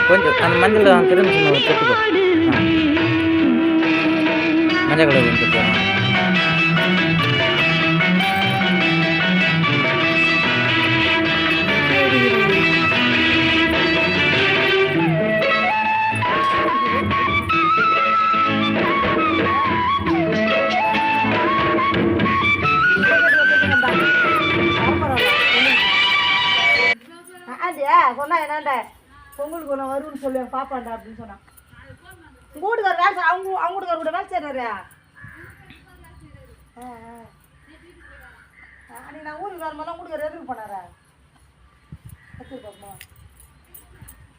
கொஞ்சம் அந்த மஞ்சள் திரும்ப தொட்டுக்கோ. மஞ்சள் கலர் வந்துட்டு சொன்னா என்னண்ட பொங்கலுக்கு ஒன்று வரும்னு சொல்லுவேன் பாப்பாண்டா அப்படின்னு சொன்னான். உங்கள் வீட்டுக்கார வேலை அவங்க வீட்டுக்கார கூட வேலை செய்கிறாரு. அன்னைக்கு நான் ஊருக்கு வரும்போது தான் வீட்டுக்கார எதுக்கு போனாரா வச்சுருக்கோம்மா.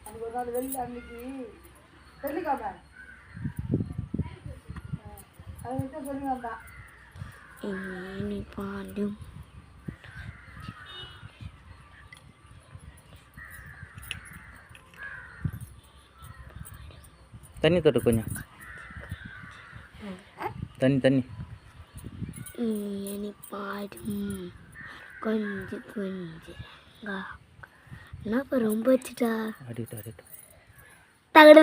அன்றைக்கி ஒரு நாள் அன்னைக்கு வெள்ளிக்காம அதுக்கிட்ட சொல்லி வந்தான். தண்ணி தொட்டு கொஞ்சம் தண்ணி பாடும் கொஞ்சம் ரொம்ப வச்சுட்டா அடிட்டு தகடு